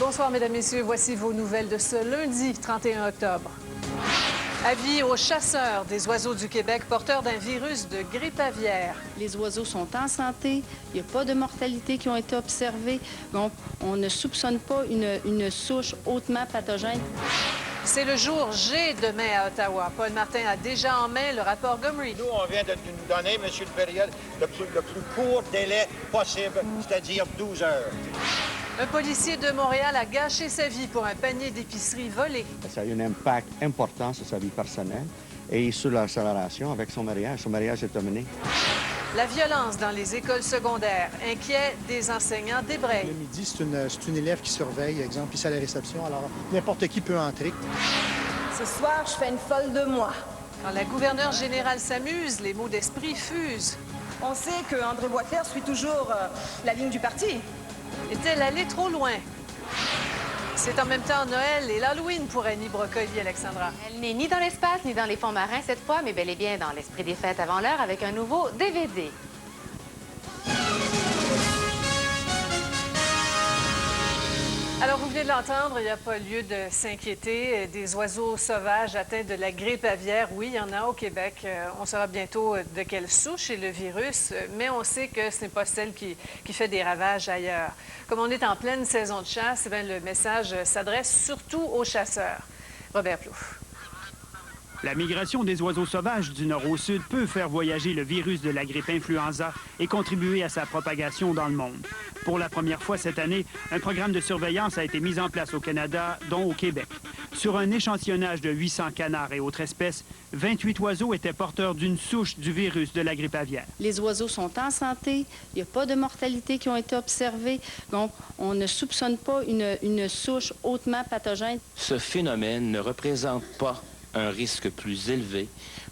Bonsoir, Mesdames, Messieurs. Voici vos nouvelles de ce lundi 31 octobre. Avis aux chasseurs des oiseaux du Québec porteurs d'un virus de grippe aviaire. Les oiseaux sont en santé, il n'y a pas de mortalité qui ont été observées, donc on ne soupçonne pas une souche hautement pathogène. C'est le jour G demain à Ottawa. Paul Martin a déjà en main le rapport Gomery. Nous, on vient de nous donner, M. le Période, le plus court délai possible, c'est-à-dire 12 heures. Un policier de Montréal a gâché sa vie pour un panier d'épicerie volé. Ça a eu un impact important sur sa vie personnelle et sur la relation avec son mariage. Son mariage est terminé. La violence dans les écoles secondaires, inquiet des enseignants débraye. Le midi, c'est une élève qui surveille, exemple, ici à la réception, alors n'importe qui peut entrer. Ce soir, je fais une folle de moi. Quand la gouverneure générale s'amuse, les mots d'esprit fusent. On sait que André Boisclair suit toujours la ligne du parti. Est-elle allée trop loin? C'est en même temps Noël et l'Halloween pour Annie Brocoli, Alexandra. Elle n'est ni dans l'espace ni dans les fonds marins cette fois, mais bel et bien dans l'esprit des fêtes avant l'heure avec un nouveau DVD. Alors, vous venez de l'entendre, il n'y a pas lieu de s'inquiéter. Des oiseaux sauvages atteints de la grippe aviaire, oui, il y en a au Québec. On saura bientôt de quelle souche est le virus, mais on sait que ce n'est pas celle qui fait des ravages ailleurs. Comme on est en pleine saison de chasse, eh bien, le message s'adresse surtout aux chasseurs. Robert Plouffe. La migration des oiseaux sauvages du nord au sud peut faire voyager le virus de la grippe influenza et contribuer à sa propagation dans le monde. Pour la première fois cette année, un programme de surveillance a été mis en place au Canada, dont au Québec. Sur un échantillonnage de 800 canards et autres espèces, 28 oiseaux étaient porteurs d'une souche du virus de la grippe aviaire. Les oiseaux sont en santé, il n'y a pas de mortalité qui ont été observées, donc on ne soupçonne pas une souche hautement pathogène. Ce phénomène ne représente pas un risque plus élevé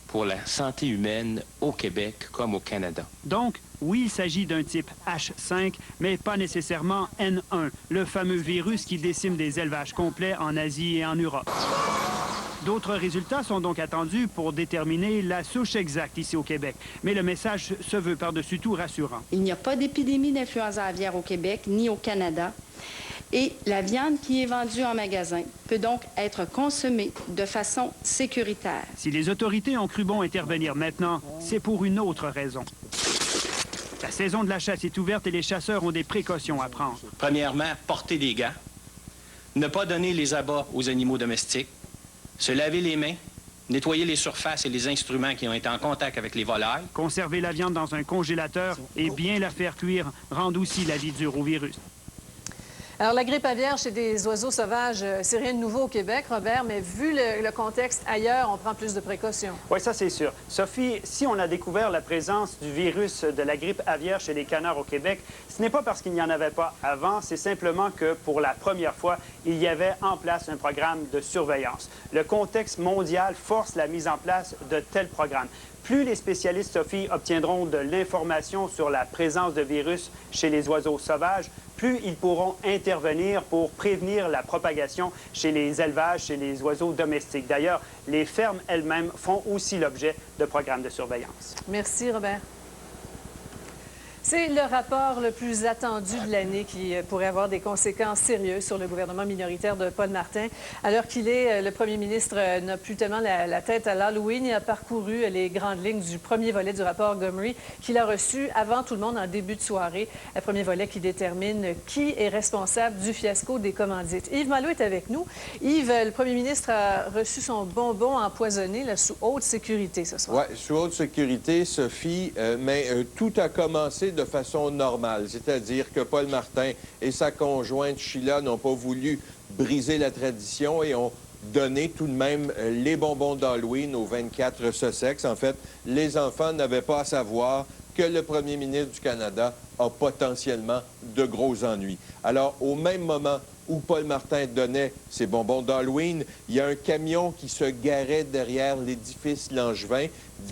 pour la santé humaine au Québec comme au Canada. Donc, oui, il s'agit d'un type H5, mais pas nécessairement N1, le fameux virus qui décime des élevages complets en Asie et en Europe. D'autres résultats sont donc attendus pour déterminer la souche exacte ici au Québec. Mais le message se veut par-dessus tout rassurant. Il n'y a pas d'épidémie d'influenza aviaire au Québec ni au Canada. Et la viande qui est vendue en magasin peut donc être consommée de façon sécuritaire. Si les autorités ont cru bon intervenir maintenant, c'est pour une autre raison. La saison de la chasse est ouverte et les chasseurs ont des précautions à prendre. Premièrement, porter des gants, ne pas donner les abats aux animaux domestiques, se laver les mains, nettoyer les surfaces et les instruments qui ont été en contact avec les volailles. Conserver la viande dans un congélateur et bien la faire cuire rend aussi la vie dure au virus. Alors, la grippe aviaire chez des oiseaux sauvages, c'est rien de nouveau au Québec, Robert, mais vu le contexte ailleurs, on prend plus de précautions. Oui, ça c'est sûr. Sophie, si on a découvert la présence du virus de la grippe aviaire chez les canards au Québec, ce n'est pas parce qu'il n'y en avait pas avant, c'est simplement que pour la première fois, il y avait en place un programme de surveillance. Le contexte mondial force la mise en place de tels programmes. Plus les spécialistes, Sophie, obtiendront de l'information sur la présence de virus chez les oiseaux sauvages, plus ils pourront intervenir pour prévenir la propagation chez les élevages, chez les oiseaux domestiques. D'ailleurs, les fermes elles-mêmes font aussi l'objet de programmes de surveillance. Merci, Robert. C'est le rapport le plus attendu de l'année qui pourrait avoir des conséquences sérieuses sur le gouvernement minoritaire de Paul Martin. Alors qu'il est, le premier ministre n'a plus tellement la tête à l'Halloween. Il a parcouru les grandes lignes du premier volet du rapport Gomery qu'il a reçu avant tout le monde en début de soirée. Le premier volet qui détermine qui est responsable du fiasco des commandites. Yves Malo est avec nous. Yves, le premier ministre a reçu son bonbon empoisonné là, sous haute sécurité ce soir. Oui, sous haute sécurité, Sophie, mais tout a commencé de façon normale, c'est-à-dire que Paul Martin et sa conjointe Sheila n'ont pas voulu briser la tradition et ont donné tout de même les bonbons d'Halloween aux 24 Sussex. En fait, les enfants n'avaient pas à savoir que le premier ministre du Canada a potentiellement de gros ennuis. Alors, au même moment où Paul Martin donnait ses bonbons d'Halloween, il y a un camion qui se garait derrière l'édifice Langevin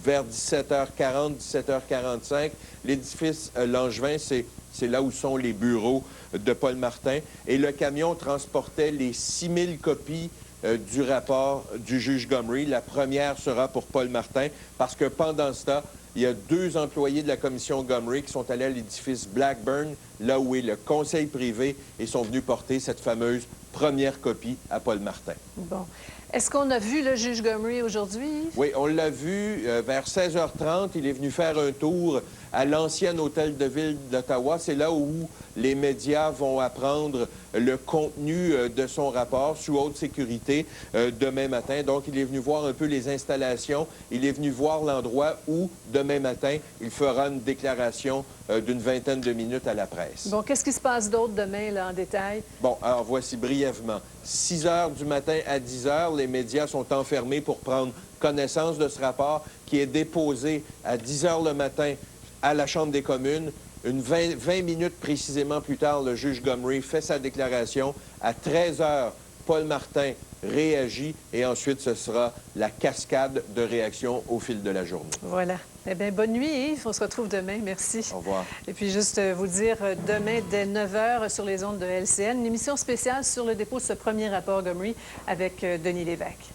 vers 17h40, 17h45. L'édifice Langevin, c'est là où sont les bureaux de Paul Martin. Et le camion transportait les 6000 copies du rapport du juge Gomery. La première sera pour Paul Martin parce que pendant ce temps, il y a 2 employés de la commission Gomery qui sont allés à l'édifice Blackburn, là où est le conseil privé, et sont venus porter cette fameuse première copie à Paul Martin. Bon. Est-ce qu'on a vu le juge Gomery aujourd'hui? Oui, on l'a vu vers 16h30. Il est venu faire un tour à l'ancien hôtel de ville d'Ottawa. C'est là où les médias vont apprendre le contenu de son rapport sous haute sécurité demain matin. Donc, il est venu voir un peu les installations. Il est venu voir l'endroit où, demain matin, il fera une déclaration d'une vingtaine de minutes à la presse. Bon, qu'est-ce qui se passe d'autre demain, là, en détail? Bon, alors voici brièvement. 6 heures du matin à 10 heures, les médias sont enfermés pour prendre connaissance de ce rapport qui est déposé à 10 heures le matin à la Chambre des communes. 20 minutes précisément plus tard, le juge Gomery fait sa déclaration. À 13 heures, Paul Martin réagit et ensuite ce sera la cascade de réactions au fil de la journée. Voilà. Eh bien, bonne nuit, Yves. On se retrouve demain. Merci. Au revoir. Et puis, juste vous dire, demain, dès 9 h sur les ondes de LCN, une émission spéciale sur le dépôt de ce premier rapport Gomery avec Denis Lévesque.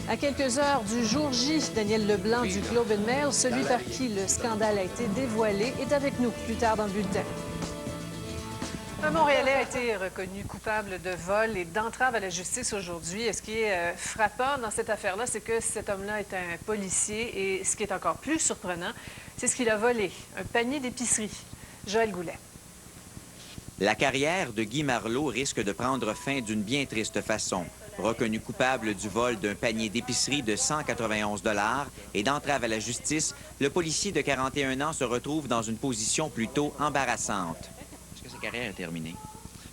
À quelques heures du jour J, Daniel Leblanc du Globe and Mail, celui par qui le scandale a été dévoilé, est avec nous plus tard dans le bulletin. Un Montréalais a été reconnu coupable de vol et d'entrave à la justice aujourd'hui. Et ce qui est frappant dans cette affaire-là, c'est que cet homme-là est un policier. Et ce qui est encore plus surprenant, c'est ce qu'il a volé, un panier d'épicerie. Joël Goulet. La carrière de Guy Marleau risque de prendre fin d'une bien triste façon. Reconnu coupable du vol d'un panier d'épicerie de 191 $ et d'entrave à la justice, le policier de 41 ans se retrouve dans une position plutôt embarrassante. Est-ce que sa carrière est terminée?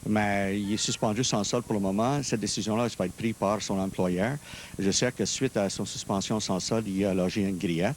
Mais il est suspendu sans solde pour le moment. Cette décision-là va être prise par son employeur. Je sais que suite à son suspension sans solde, il a logé une grief,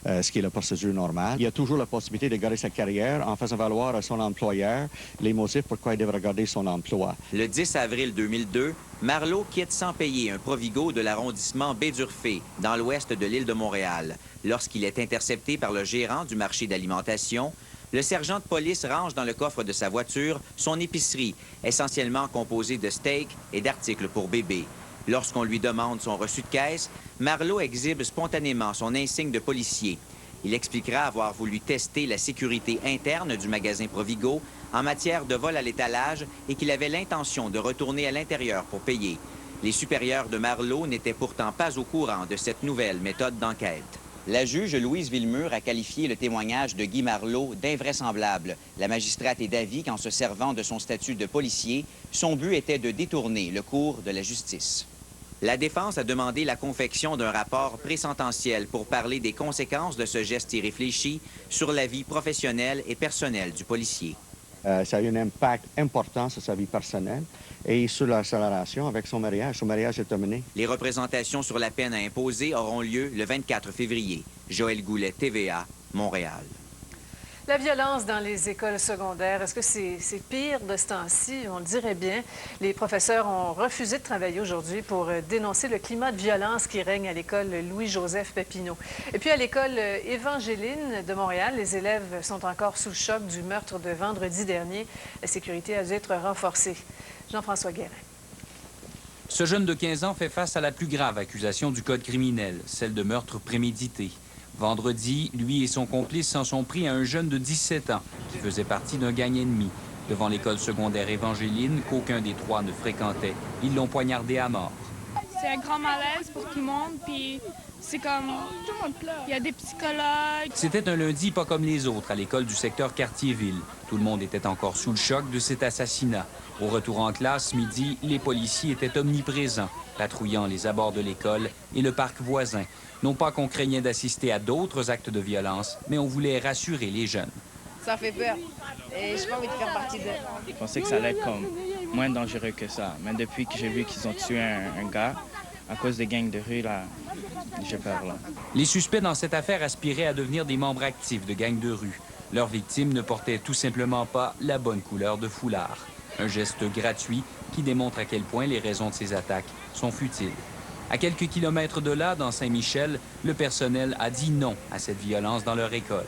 ce qui est la procédure normale. Il a toujours la possibilité de garder sa carrière en faisant valoir à son employeur les motifs pourquoi il devrait garder son emploi. Le 10 avril 2002, Marleau quitte sans payer un Provigo de l'arrondissement Baie-d'Urfé, dans l'ouest de l'île de Montréal. Lorsqu'il est intercepté par le gérant du marché d'alimentation, le sergent de police range dans le coffre de sa voiture son épicerie, essentiellement composée de steaks et d'articles pour bébés. Lorsqu'on lui demande son reçu de caisse, Marleau exhibe spontanément son insigne de policier. Il expliquera avoir voulu tester la sécurité interne du magasin Provigo en matière de vol à l'étalage et qu'il avait l'intention de retourner à l'intérieur pour payer. Les supérieurs de Marleau n'étaient pourtant pas au courant de cette nouvelle méthode d'enquête. La juge Louise Villemur a qualifié le témoignage de Guy Marleau d'invraisemblable. La magistrate est d'avis qu'en se servant de son statut de policier, son but était de détourner le cours de la justice. La défense a demandé la confection d'un rapport présententiel pour parler des conséquences de ce geste irréfléchi sur la vie professionnelle et personnelle du policier. Ça a eu un impact important sur sa vie personnelle et sur la relation avec son mariage. Son mariage est terminé. Les représentations sur la peine à imposer auront lieu le 24 février. Joël Goulet, TVA, Montréal. La violence dans les écoles secondaires, est-ce que c'est pire de ce temps-ci? On le dirait bien. Les professeurs ont refusé de travailler aujourd'hui pour dénoncer le climat de violence qui règne à l'école Louis-Joseph Papineau. Et puis à l'école Évangéline de Montréal, les élèves sont encore sous le choc du meurtre de vendredi dernier. La sécurité a dû être renforcée. Jean-François Guérin. Ce jeune de 15 ans fait face à la plus grave accusation du code criminel, celle de meurtre prémédité. Vendredi, lui et son complice s'en sont pris à un jeune de 17 ans qui faisait partie d'un gang ennemi. Devant l'école secondaire Évangéline, qu'aucun des trois ne fréquentait, ils l'ont poignardé à mort. C'est un grand malaise pour tout le monde, puis c'est comme... Tout le monde pleure. Il y a des psychologues. C'était un lundi pas comme les autres à l'école du secteur Cartierville. Tout le monde était encore sous le choc de cet assassinat. Au retour en classe, midi, les policiers étaient omniprésents, patrouillant les abords de l'école et le parc voisin. Non pas qu'on craignait d'assister à d'autres actes de violence, mais on voulait rassurer les jeunes. Ça fait peur et j'ai pas envie de faire partie d'eux. Je pensais que ça allait être comme moins dangereux que ça. Mais depuis que j'ai vu qu'ils ont tué un gars, à cause des gangs de rue, là, j'ai peur, là. Les suspects dans cette affaire aspiraient à devenir des membres actifs de gangs de rue. Leurs victimes ne portaient tout simplement pas la bonne couleur de foulard. Un geste gratuit qui démontre à quel point les raisons de ces attaques sont futiles. À quelques kilomètres de là, dans Saint-Michel, le personnel a dit non à cette violence dans leur école.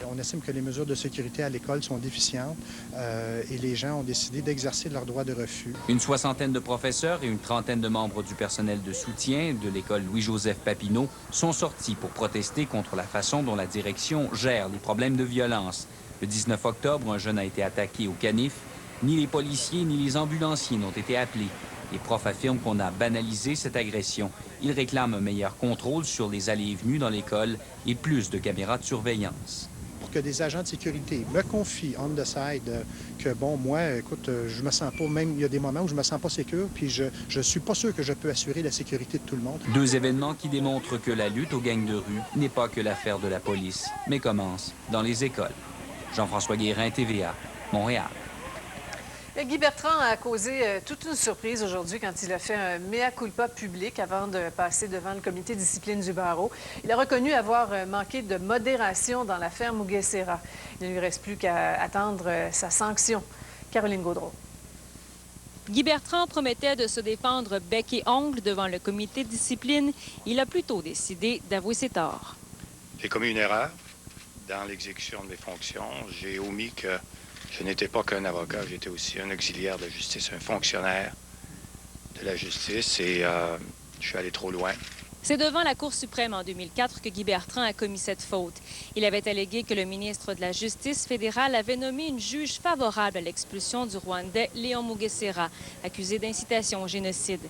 On estime que les mesures de sécurité à l'école sont déficientes et les gens ont décidé d'exercer leur droit de refus. Une soixantaine de professeurs et une trentaine de membres du personnel de soutien de l'école Louis-Joseph Papineau sont sortis pour protester contre la façon dont la direction gère les problèmes de violence. Le 19 octobre, un jeune a été attaqué au canif. Ni les policiers ni les ambulanciers n'ont été appelés. Les profs affirment qu'on a banalisé cette agression. Ils réclament un meilleur contrôle sur les allées et venues dans l'école et plus de caméras de surveillance. Pour que des agents de sécurité me confient on the side que, bon, moi, écoute, je me sens pas, même il y a des moments où je me sens pas sécure, puis je suis pas sûr que je peux assurer la sécurité de tout le monde. Deux événements qui démontrent que la lutte aux gangs de rue n'est pas que l'affaire de la police, mais commence dans les écoles. Jean-François Guérin, TVA, Montréal. Guy Bertrand a causé toute une surprise aujourd'hui quand il a fait un mea culpa public avant de passer devant le comité de discipline du barreau. Il a reconnu avoir manqué de modération dans l'affaire Mugesera. Il ne lui reste plus qu'à attendre sa sanction. Caroline Gaudreault. Guy Bertrand promettait de se défendre bec et ongle devant le comité de discipline. Il a plutôt décidé d'avouer ses torts. J'ai commis une erreur dans l'exécution de mes fonctions. J'ai omis que je n'étais pas qu'un avocat, j'étais aussi un auxiliaire de justice, un fonctionnaire de la justice et je suis allé trop loin. C'est devant la Cour suprême en 2004 que Guy Bertrand a commis cette faute. Il avait allégué que le ministre de la Justice fédérale avait nommé une juge favorable à l'expulsion du Rwandais Léon Mugesera, accusé d'incitation au génocide.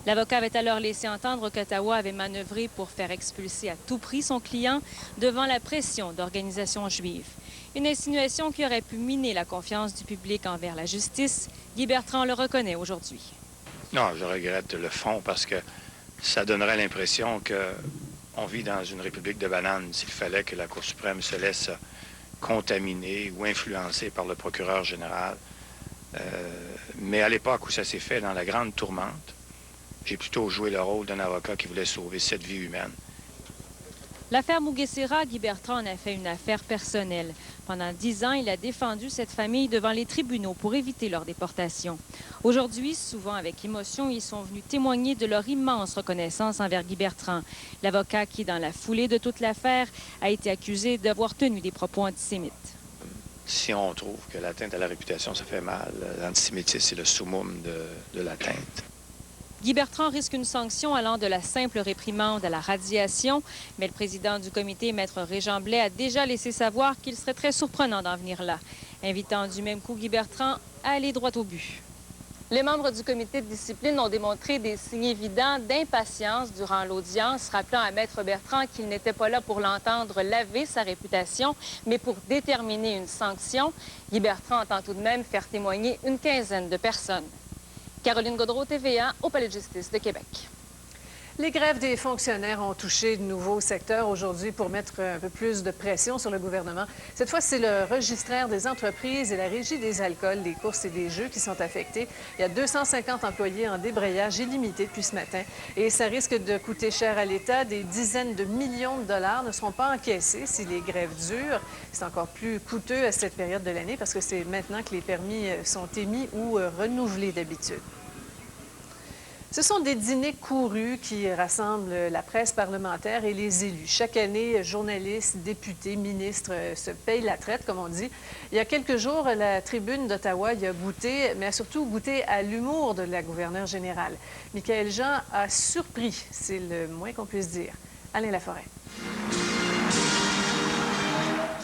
L'avocat avait alors laissé entendre qu'Ottawa avait manœuvré pour faire expulser à tout prix son client devant la pression d'organisations juives. Une insinuation qui aurait pu miner la confiance du public envers la justice. Guy Bertrand le reconnaît aujourd'hui. Non, je regrette le fond parce que ça donnerait l'impression qu'on vit dans une république de bananes s'il fallait que la Cour suprême se laisse contaminer ou influencer par le procureur général. Mais à l'époque où ça s'est fait dans la grande tourmente, j'ai plutôt joué le rôle d'un avocat qui voulait sauver cette vie humaine. L'affaire Mugesera, Guy Bertrand en a fait une affaire personnelle. Pendant 10 ans, il a défendu cette famille devant les tribunaux pour éviter leur déportation. Aujourd'hui, souvent avec émotion, ils sont venus témoigner de leur immense reconnaissance envers Guy Bertrand. L'avocat qui, dans la foulée de toute l'affaire, a été accusé d'avoir tenu des propos antisémites. Si on trouve que l'atteinte à la réputation, ça fait mal, l'antisémitisme, c'est le summum de l'atteinte. Guy Bertrand risque une sanction allant de la simple réprimande à la radiation, mais le président du comité, Maître Régent Blais, a déjà laissé savoir qu'il serait très surprenant d'en venir là, invitant du même coup Guy Bertrand à aller droit au but. Les membres du comité de discipline ont démontré des signes évidents d'impatience durant l'audience, rappelant à Maître Bertrand qu'il n'était pas là pour l'entendre laver sa réputation, mais pour déterminer une sanction. Guy Bertrand entend tout de même faire témoigner une quinzaine de personnes. Caroline Gaudreault, TVA, au Palais de justice de Québec. Les grèves des fonctionnaires ont touché de nouveaux secteurs aujourd'hui pour mettre un peu plus de pression sur le gouvernement. Cette fois, c'est le registraire des entreprises et la régie des alcools, des courses et des jeux qui sont affectés. Il y a 250 employés en débrayage illimité depuis ce matin et ça risque de coûter cher à l'État. Des dizaines de millions de dollars ne seront pas encaissés si les grèves durent. C'est encore plus coûteux à cette période de l'année parce que c'est maintenant que les permis sont émis ou renouvelés d'habitude. Ce sont des dîners courus qui rassemblent la presse parlementaire et les élus. Chaque année, journalistes, députés, ministres se payent la traite, comme on dit. Il y a quelques jours, la Tribune d'Ottawa y a goûté, mais a surtout goûté à l'humour de la gouverneure générale. Michaël Jean a surpris, c'est le moins qu'on puisse dire. Alain Laforêt.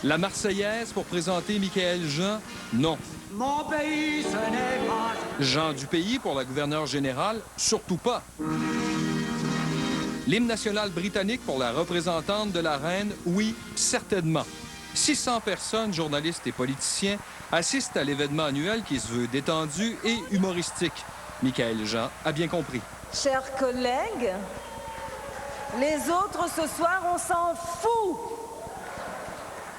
La Marseillaise pour présenter Michaël Jean? Non. Mon pays, ce n'est pas... Jean du pays pour la gouverneure générale? Surtout pas. L'hymne national britannique pour la représentante de la reine? Oui, certainement. 600 personnes, journalistes et politiciens, assistent à l'événement annuel qui se veut détendu et humoristique. Michaël Jean a bien compris. Chers collègues, les autres ce soir, on s'en fout.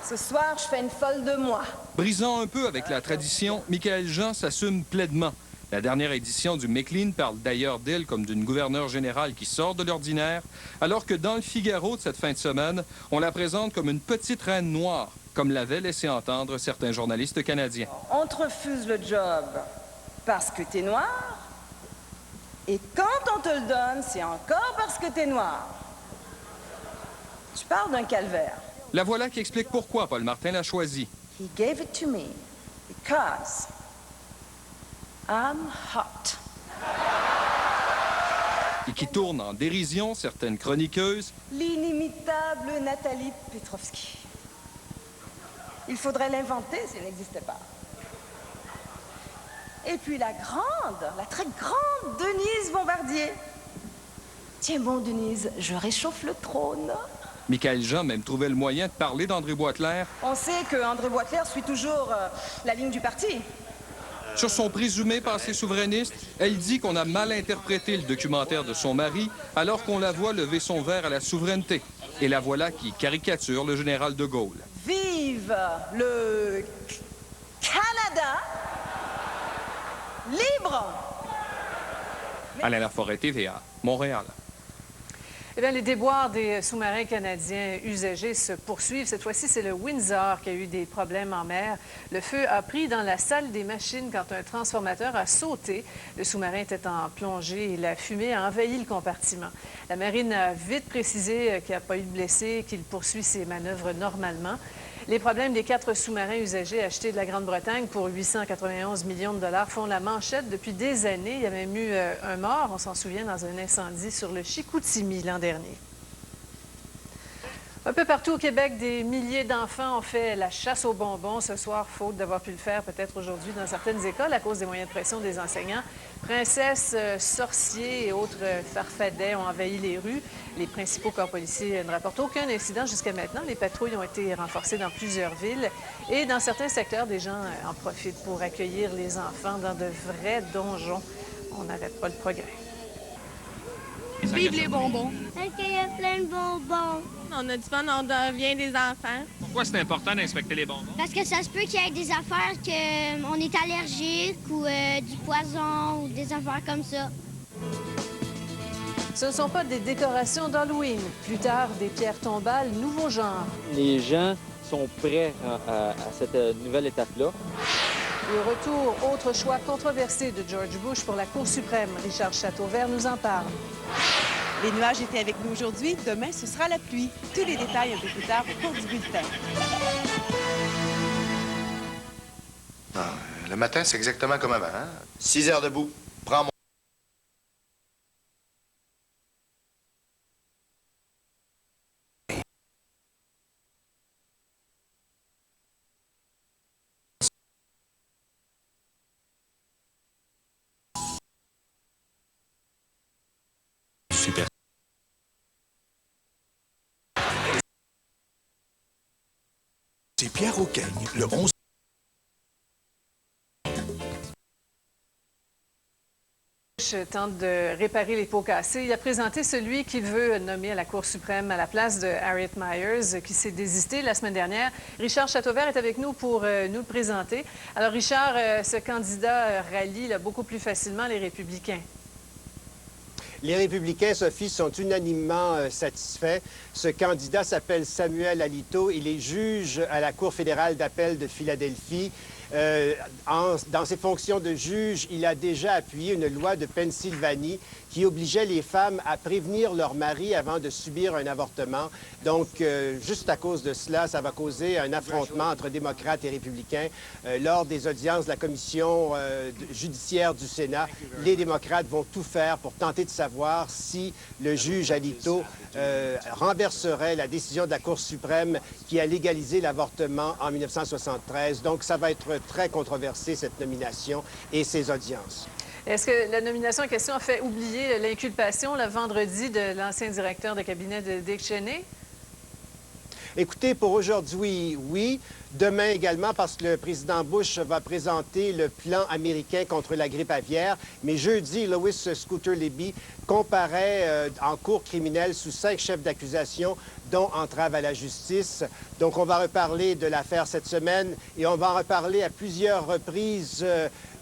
Ce soir, je fais une folle de moi. Brisant un peu avec la tradition, Michaël Jean s'assume pleinement. La dernière édition du Maclean parle d'ailleurs d'elle comme d'une gouverneure générale qui sort de l'ordinaire, alors que dans le Figaro de cette fin de semaine, on la présente comme une petite reine noire, comme l'avaient laissé entendre certains journalistes canadiens. On te refuse le job parce que t'es noir, et quand on te le donne, c'est encore parce que t'es noir. Tu parles d'un calvaire. La voilà qui explique pourquoi Paul Martin l'a choisi. He gave it to me because I'm hot. Et qui tourne en dérision certaines chroniqueuses. L'inimitable Nathalie Petrovski. Il faudrait l'inventer s'il n'existait pas. Et puis la très grande Denise Bombardier. Tiens bon, Denise, je réchauffe le trône. Michaëlle Jean même trouvait le moyen de parler d'André Boisclair. On sait que André Boisclair suit toujours la ligne du parti. Sur son présumé passé souverainiste, elle dit qu'on a mal interprété le documentaire de son mari alors qu'on la voit lever son verre à la souveraineté. Et la voilà qui caricature le général de Gaulle. Vive le Canada libre! Alain Laforêt, TVA, Montréal. Eh bien, les déboires des sous-marins canadiens usagés se poursuivent. Cette fois-ci, c'est le Windsor qui a eu des problèmes en mer. Le feu a pris dans la salle des machines quand un transformateur a sauté. Le sous-marin était en plongée et la fumée a envahi le compartiment. La marine a vite précisé qu'il n'y a pas eu de blessés et qu'il poursuit ses manœuvres normalement. Les problèmes des 4 sous-marins usagés achetés de la Grande-Bretagne pour 891 millions de dollars font la manchette depuis des années. Il y a même eu un mort, on s'en souvient, dans un incendie sur le Chicoutimi l'an dernier. Un peu partout au Québec, des milliers d'enfants ont fait la chasse aux bonbons ce soir, faute d'avoir pu le faire peut-être aujourd'hui dans certaines écoles à cause des moyens de pression des enseignants. Princesses, sorciers et autres farfadets ont envahi les rues. Les principaux corps policiers ne rapportent aucun incident jusqu'à maintenant. Les patrouilles ont été renforcées dans plusieurs villes. Et dans certains secteurs, des gens en profitent pour accueillir les enfants dans de vrais donjons. On n'arrête pas le progrès. Vive les bonbons! Parce qu'il y a plein de bonbons. On a du fun, on devient des enfants. Pourquoi c'est important d'inspecter les bonbons? Parce que ça se peut qu'il y ait des affaires qu'on est allergique ou du poison ou des affaires comme ça. Ce ne sont pas des décorations d'Halloween. Plus tard, des pierres tombales, nouveau genre. Les gens sont prêts à cette nouvelle étape-là. Le retour, autre choix controversé de George Bush pour la Cour suprême. Richard Chateauvert nous en parle. Les nuages étaient avec nous aujourd'hui. Demain, ce sera la pluie. Tous les détails un peu plus tard au cours du bulletin. Le matin, c'est exactement comme avant. Hein? 6 heures debout. Prends mon... Super. C'est Pierre Auqueigne, le 11... Tente de réparer les pots cassés. Il a présenté celui qu'il veut nommer à la Cour suprême à la place de Harriet Miers, qui s'est désisté la semaine dernière. Richard Chateauvert est avec nous pour nous le présenter. Alors, Richard, ce candidat rallie là, beaucoup plus facilement les républicains. Les républicains, Sophie, sont unanimement satisfaits. Ce candidat s'appelle Samuel Alito. Il est juge à la Cour fédérale d'appel de Philadelphie. Dans ses fonctions de juge, il a déjà appuyé une loi de Pennsylvanie qui obligeait les femmes à prévenir leur mari avant de subir un avortement. Donc, juste à cause de cela, ça va causer un affrontement entre démocrates et républicains. Lors des audiences de la commission judiciaire du Sénat, les démocrates vont tout faire pour tenter de savoir si le juge Alito renverserait la décision de la Cour suprême qui a légalisé l'avortement en 1973. Donc, ça va être très controversé, cette nomination et ces audiences. Est-ce que la nomination en question a fait oublier l'inculpation le vendredi de l'ancien directeur de cabinet de Dick Cheney? Écoutez, pour aujourd'hui, oui. Demain également, parce que le président Bush va présenter le plan américain contre la grippe aviaire. Mais jeudi, Louis Scooter Libby comparaît en cour criminelle sous 5 chefs d'accusation, dont entrave à la justice. Donc, on va reparler de l'affaire cette semaine et on va en reparler à plusieurs reprises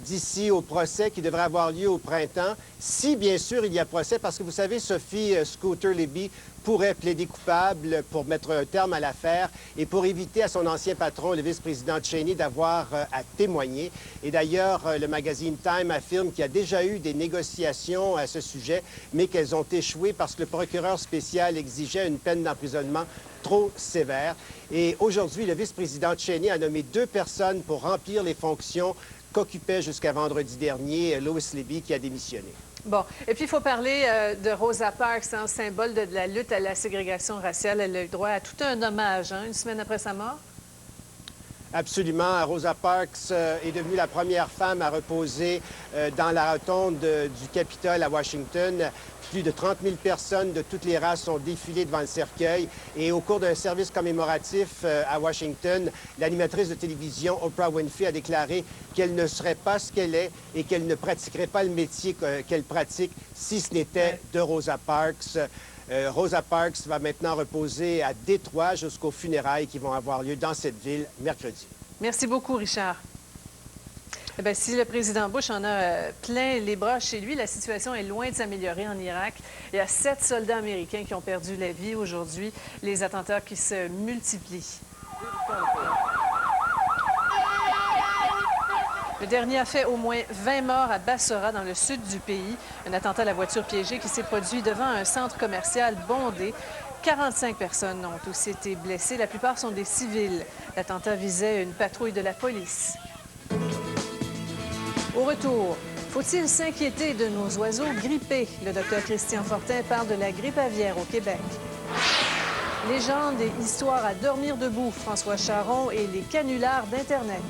d'ici au procès qui devrait avoir lieu au printemps. Si, bien sûr, il y a procès, parce que vous savez, Sophie Scooter Libby pourrait plaider coupable pour mettre un terme à l'affaire et pour éviter à son ancien patron, le vice-président Cheney, d'avoir à témoigner. Et d'ailleurs, le magazine Time affirme qu'il y a déjà eu des négociations à ce sujet, mais qu'elles ont échoué parce que le procureur spécial exigeait une peine d'emprisonnement trop sévère. Et aujourd'hui, le vice-président Cheney a nommé 2 personnes pour remplir les fonctions qu'occupait jusqu'à vendredi dernier Lois Libby, qui a démissionné. Bon, et puis il faut parler de Rosa Parks, symbole de la lutte à la ségrégation raciale. Elle a eu droit à tout un hommage, une semaine après sa mort. Absolument. Rosa Parks est devenue la première femme à reposer dans la rotonde du Capitole à Washington. Plus de 30 000 personnes de toutes les races ont défilé devant le cercueil. Et au cours d'un service commémoratif à Washington, l'animatrice de télévision Oprah Winfrey a déclaré qu'elle ne serait pas ce qu'elle est et qu'elle ne pratiquerait pas le métier qu'elle pratique si ce n'était de Rosa Parks. Rosa Parks va maintenant reposer à Détroit jusqu'aux funérailles qui vont avoir lieu dans cette ville mercredi. Merci beaucoup, Richard. Eh bien, si le président Bush en a plein les bras chez lui, la situation est loin de s'améliorer en Irak. Il y a 7 soldats américains qui ont perdu la vie aujourd'hui. Les attentats qui se multiplient. Le dernier a fait au moins 20 morts à Bassora, dans le sud du pays. Un attentat à la voiture piégée qui s'est produit devant un centre commercial bondé. 45 personnes ont aussi été blessées. La plupart sont des civils. L'attentat visait une patrouille de la police. Au retour, faut-il s'inquiéter de nos oiseaux grippés? Le docteur Christian Fortin parle de la grippe aviaire au Québec. Légendes et histoires à dormir debout, François Charon et les canulars d'Internet.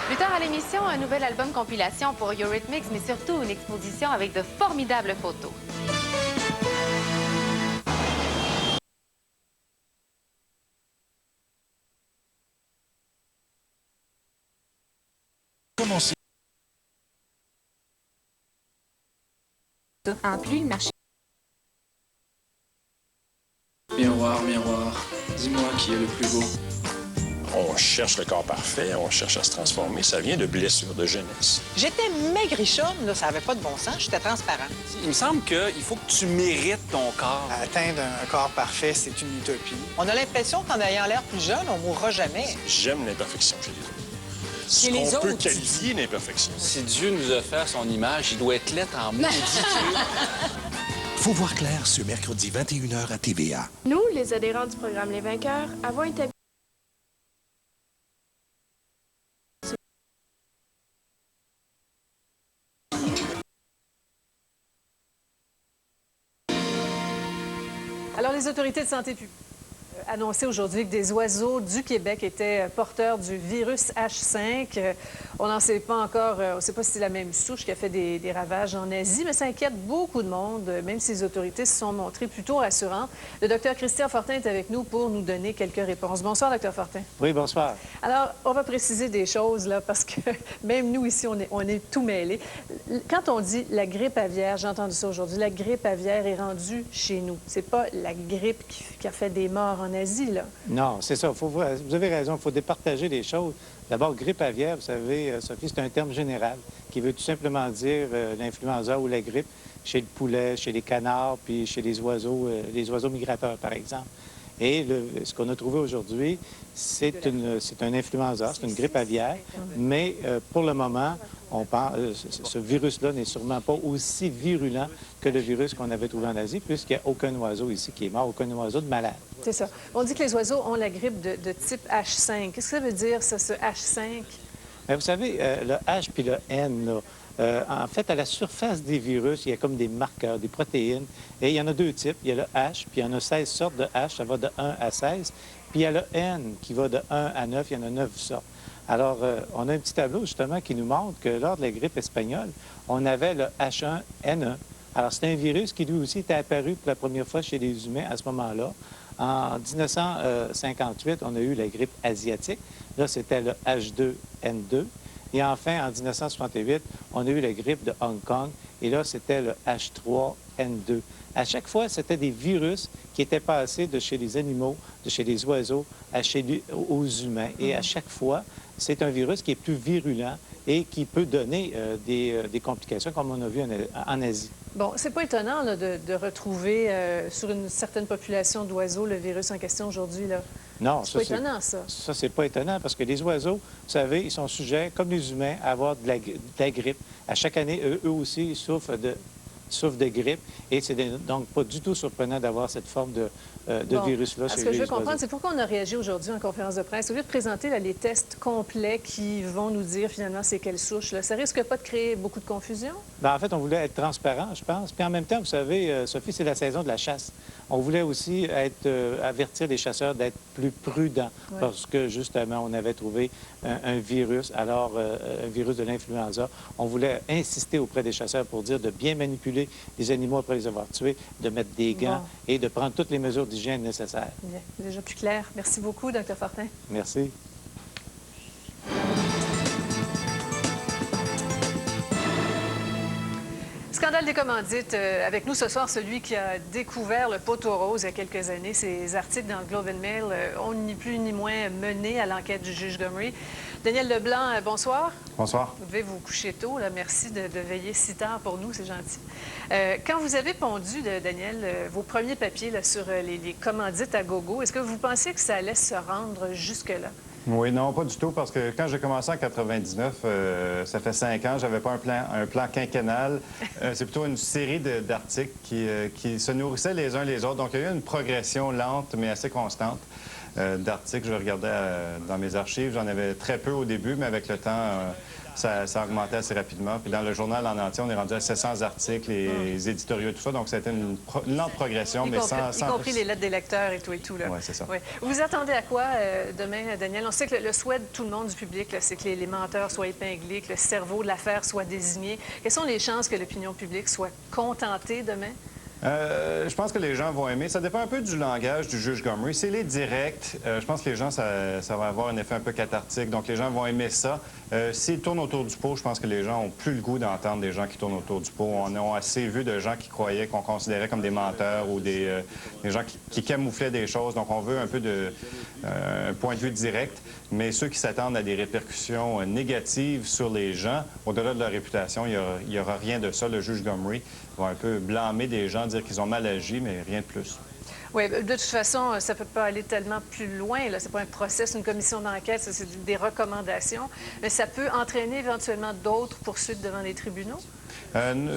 Plus tard à l'émission, un nouvel album compilation pour Eurythmics, mais surtout une exposition avec de formidables photos. Commencez. En plus, le marché... Miroir, miroir, dis-moi qui est le plus beau. On cherche le corps parfait, on cherche à se transformer. Ça vient de blessures de jeunesse. J'étais maigrichonne, là, ça n'avait pas de bon sens, j'étais transparent. Il me semble qu'il faut que tu mérites ton corps. Atteindre un corps parfait, c'est une utopie. On a l'impression qu'en ayant l'air plus jeune, on mourra jamais. J'aime l'imperfection chez les autres. Chez les Ce qu'on peut autres, qualifier d'imperfection. Si Dieu nous a fait à son image, il doit être laid en maudit. Faut voir clair ce mercredi 21h à TVA. Nous, les adhérents du programme Les Vainqueurs, avons établi... Alors, les autorités de santé publique annoncé aujourd'hui que des oiseaux du Québec étaient porteurs du virus H5. On n'en sait pas encore, on ne sait pas si c'est la même souche qui a fait des ravages en Asie, mais ça inquiète beaucoup de monde, même si les autorités se sont montrées plutôt rassurantes. Le docteur Christian Fortin est avec nous pour nous donner quelques réponses. Bonsoir, docteur Fortin. Oui, bonsoir. Alors, on va préciser des choses, là, parce que même nous, ici, on est tout mêlés. Quand on dit la grippe aviaire, j'ai entendu ça aujourd'hui, la grippe aviaire est rendue chez nous. C'est pas la grippe qui a fait des morts en Asie, là. Non, c'est ça. Vous avez raison, il faut départager les choses. D'abord, grippe aviaire, vous savez, Sophie, c'est un terme général qui veut tout simplement dire l'influenza ou la grippe chez le poulet, chez les canards, puis chez les oiseaux migrateurs, par exemple. Et ce qu'on a trouvé aujourd'hui, c'est un influenza, c'est une grippe aviaire, mais pour le moment, ce virus-là n'est sûrement pas aussi virulent que le virus qu'on avait trouvé en Asie, puisqu'il n'y a aucun oiseau ici qui est mort, aucun oiseau de malade. C'est ça. On dit que les oiseaux ont la grippe de type H5. Qu'est-ce que ça veut dire, ça, ce H5? Bien, vous savez, le H puis le N, là, en fait, à la surface des virus, il y a comme des marqueurs, des protéines. Et il y en a deux types. Il y a le H, puis il y en a 16 sortes de H. Ça va de 1 à 16. Puis il y a le N qui va de 1 à 9. Il y en a 9 sortes. Alors, on a un petit tableau, justement, qui nous montre que lors de la grippe espagnole, on avait le H1N1. Alors, c'est un virus qui, lui aussi, était apparu pour la première fois chez les humains à ce moment-là. En 1958, on a eu la grippe asiatique. Là, c'était le H2N2. Et enfin, en 1968, on a eu la grippe de Hong Kong. Et là, c'était le H3N2. À chaque fois, c'était des virus qui étaient passés de chez les animaux, de chez les oiseaux, aux humains. Et à chaque fois, c'est un virus qui est plus virulent et qui peut donner des complications, comme on a vu en Asie. Bon, c'est pas étonnant là, de retrouver sur une certaine population d'oiseaux le virus en question aujourd'hui, là. Non, c'est pas étonnant, ça. Ça, c'est pas étonnant parce que les oiseaux, vous savez, ils sont sujets, comme les humains, à avoir de la grippe. À chaque année, eux aussi, ils souffrent souffre de grippe. Et c'est donc pas du tout surprenant d'avoir cette forme de virus-là chez Ce que je veux les comprendre, oiseaux. c'est pourquoi on a réagi aujourd'hui en conférence de presse. Au lieu de présenter là, les tests complets qui vont nous dire finalement c'est quelle souche, là, ça risque pas de créer beaucoup de confusion? Bien, en fait, on voulait être transparent, je pense. Puis en même temps, vous savez, Sophie, c'est la saison de la chasse. On voulait aussi avertir les chasseurs d'être plus prudents parce que, justement, on avait trouvé un virus, alors un virus de l'influenza. On voulait insister auprès des chasseurs pour dire de bien manipuler les animaux après les avoir tués, de mettre des gants et de prendre toutes les mesures d'hygiène nécessaires. Bien, déjà plus clair. Merci beaucoup, Dr. Fortin. Merci. Scandale des commandites. Avec nous ce soir, celui qui a découvert le poteau rose il y a quelques années. Ces articles dans le Globe and Mail ont ni plus ni moins mené à l'enquête du juge Gomery. Daniel Leblanc, bonsoir. Bonsoir. Vous devez vous coucher tôt. Là. Merci de veiller si tard pour nous, c'est gentil. Quand vous avez pondu, Daniel, vos premiers papiers là, sur les commandites à gogo, est-ce que vous pensiez que ça allait se rendre jusque-là? Oui, non, pas du tout, parce que quand j'ai commencé en 99, ça fait 5 ans, j'avais pas un plan quinquennal. C'est plutôt une série d'articles qui se nourrissaient les uns les autres. Donc, il y a eu une progression lente, mais assez constante d'articles. Je regardais dans mes archives, j'en avais très peu au début, mais avec le temps, ça a augmenté assez rapidement. Puis dans le journal en entier, on est rendu à 700 articles, les éditoriaux et tout ça. Donc, ça a été une lente progression, mais sans... Y compris les lettres des lecteurs et tout là. Oui, c'est ça. Ouais. Vous vous attendez à quoi demain, Daniel? On sait que le souhait de tout le monde du public, c'est que les menteurs soient épinglés, que le cerveau de l'affaire soit désigné. Quelles sont les chances que l'opinion publique soit contentée demain? Je pense que les gens vont aimer. Ça dépend un peu du langage du juge Gomery. C'est les directs. Je pense que les gens, ça va avoir un effet un peu cathartique. Donc, les gens vont aimer ça. S'ils tournent autour du pot, je pense que les gens n'ont plus le goût d'entendre des gens qui tournent autour du pot. On a assez vu de gens qui croyaient qu'on considérait comme des menteurs ou des gens qui camouflaient des choses. Donc, on veut un peu un point de vue direct. Mais ceux qui s'attendent à des répercussions négatives sur les gens, au-delà de leur réputation, il n'y aura rien de ça. Le juge Gomery va un peu blâmer des gens, dire qu'ils ont mal agi, mais rien de plus. Oui, de toute façon, ça ne peut pas aller tellement plus loin. Ce n'est pas un procès, c'est une commission d'enquête, c'est des recommandations. Mais ça peut entraîner éventuellement d'autres poursuites devant les tribunaux?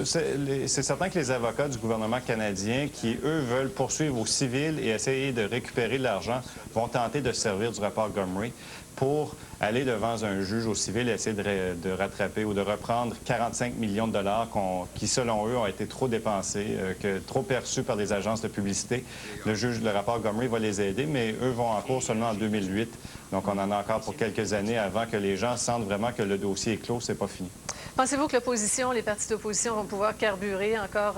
C'est certain que les avocats du gouvernement canadien qui, eux, veulent poursuivre au civil et essayer de récupérer de l'argent vont tenter de se servir du rapport Gomery pour aller devant un juge au civil et essayer de rattraper ou de reprendre 45 millions de dollars qui, selon eux, ont été trop dépensés, trop perçus par les agences de publicité. Le rapport Gomery va les aider, mais eux vont en cours seulement en 2008. Donc, on en a encore pour quelques années avant que les gens sentent vraiment que le dossier est clos, c'est pas fini. Pensez-vous que l'opposition, les partis d'opposition vont pouvoir carburer encore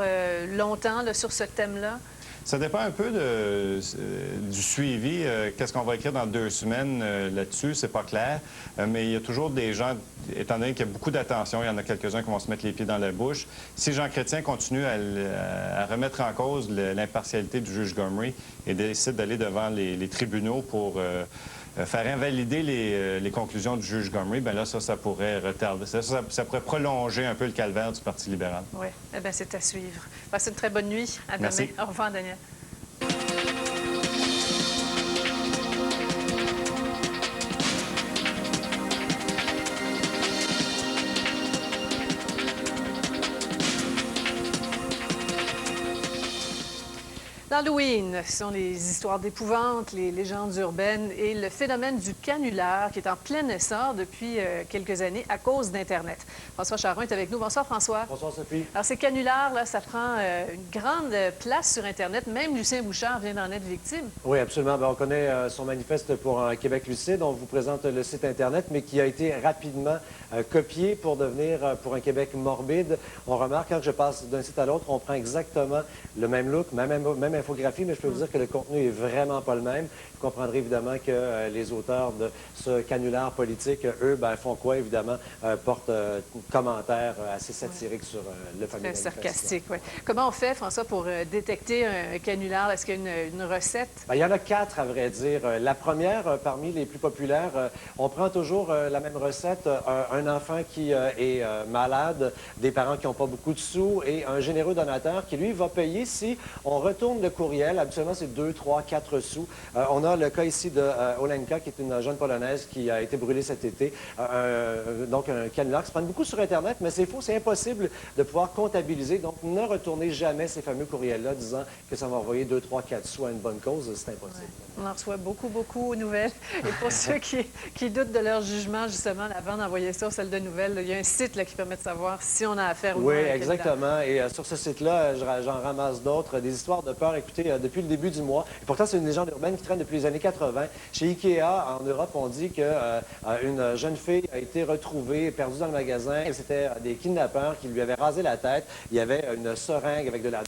longtemps là, sur ce thème-là? Ça dépend un peu du suivi. Qu'est-ce qu'on va écrire dans 2 semaines là-dessus, c'est pas clair. Mais il y a toujours des gens, étant donné qu'il y a beaucoup d'attention, il y en a quelques-uns qui vont se mettre les pieds dans la bouche. Si Jean Chrétien continue à remettre en cause l'impartialité du juge Gomery et décide d'aller devant les tribunaux pour faire invalider les conclusions du juge Gomery, bien là, ça pourrait retarder. Ça pourrait prolonger un peu le calvaire du Parti libéral. Oui, eh bien, c'est à suivre. Passez une très bonne nuit. À demain. Merci. Au revoir, Daniel. L'Halloween, ce sont les histoires d'épouvante, les légendes urbaines et le phénomène du canular qui est en plein essor depuis quelques années à cause d'Internet. François Charon est avec nous. Bonsoir, François. Bonsoir, Sophie. Alors, ces canulars, là, ça prend une grande place sur Internet. Même Lucien Bouchard vient d'en être victime. Oui, absolument. Bien, on connaît son manifeste pour un Québec lucide. On vous présente le site Internet, mais qui a été rapidement copié pour devenir pour un Québec morbide. On remarque, quand je passe d'un site à l'autre, on prend exactement le même look, même infographie, mais je peux vous dire que le contenu est vraiment pas le même. Vous comprendrez évidemment que les auteurs de ce canular politique, eux, ben, font quoi, évidemment, portent commentaires assez satiriques sur le fameux manifeste. Sarcastique, oui. Comment on fait, François, pour détecter un canular? Est-ce qu'il y a une recette? Bien, il y en a 4, à vrai dire. La première, parmi les plus populaires, on prend toujours la même recette. Un enfant qui est malade, des parents qui n'ont pas beaucoup de sous et un généreux donateur qui, lui, va payer si on retourne le courriel. Habituellement, c'est 2, 3, 4 sous. On a le cas ici de Olenka, qui est une jeune Polonaise qui a été brûlée cet été. Donc, un canular qui se prend beaucoup sur Internet, mais c'est faux, c'est impossible de pouvoir comptabiliser. Donc, ne retournez jamais ces fameux courriels-là disant que ça va envoyer 2, 3, 4 sous à une bonne cause. C'est impossible. Ouais. On en reçoit beaucoup aux nouvelles. Et pour ceux qui doutent de leur jugement, justement, avant d'envoyer ça aux salles de nouvelles, il y a un site là, qui permet de savoir si on a affaire ou non. Oui, exactement. Et sur ce site-là, j'en ramasse d'autres, des histoires de peur, écoutez, depuis le début du mois. Et pourtant, c'est une légende urbaine qui traîne depuis les années 80. Chez Ikea, en Europe, on dit qu'une jeune fille a été retrouvée, perdue dans le magasin. C'était des kidnappeurs qui lui avaient rasé la tête. Il y avait une seringue avec de la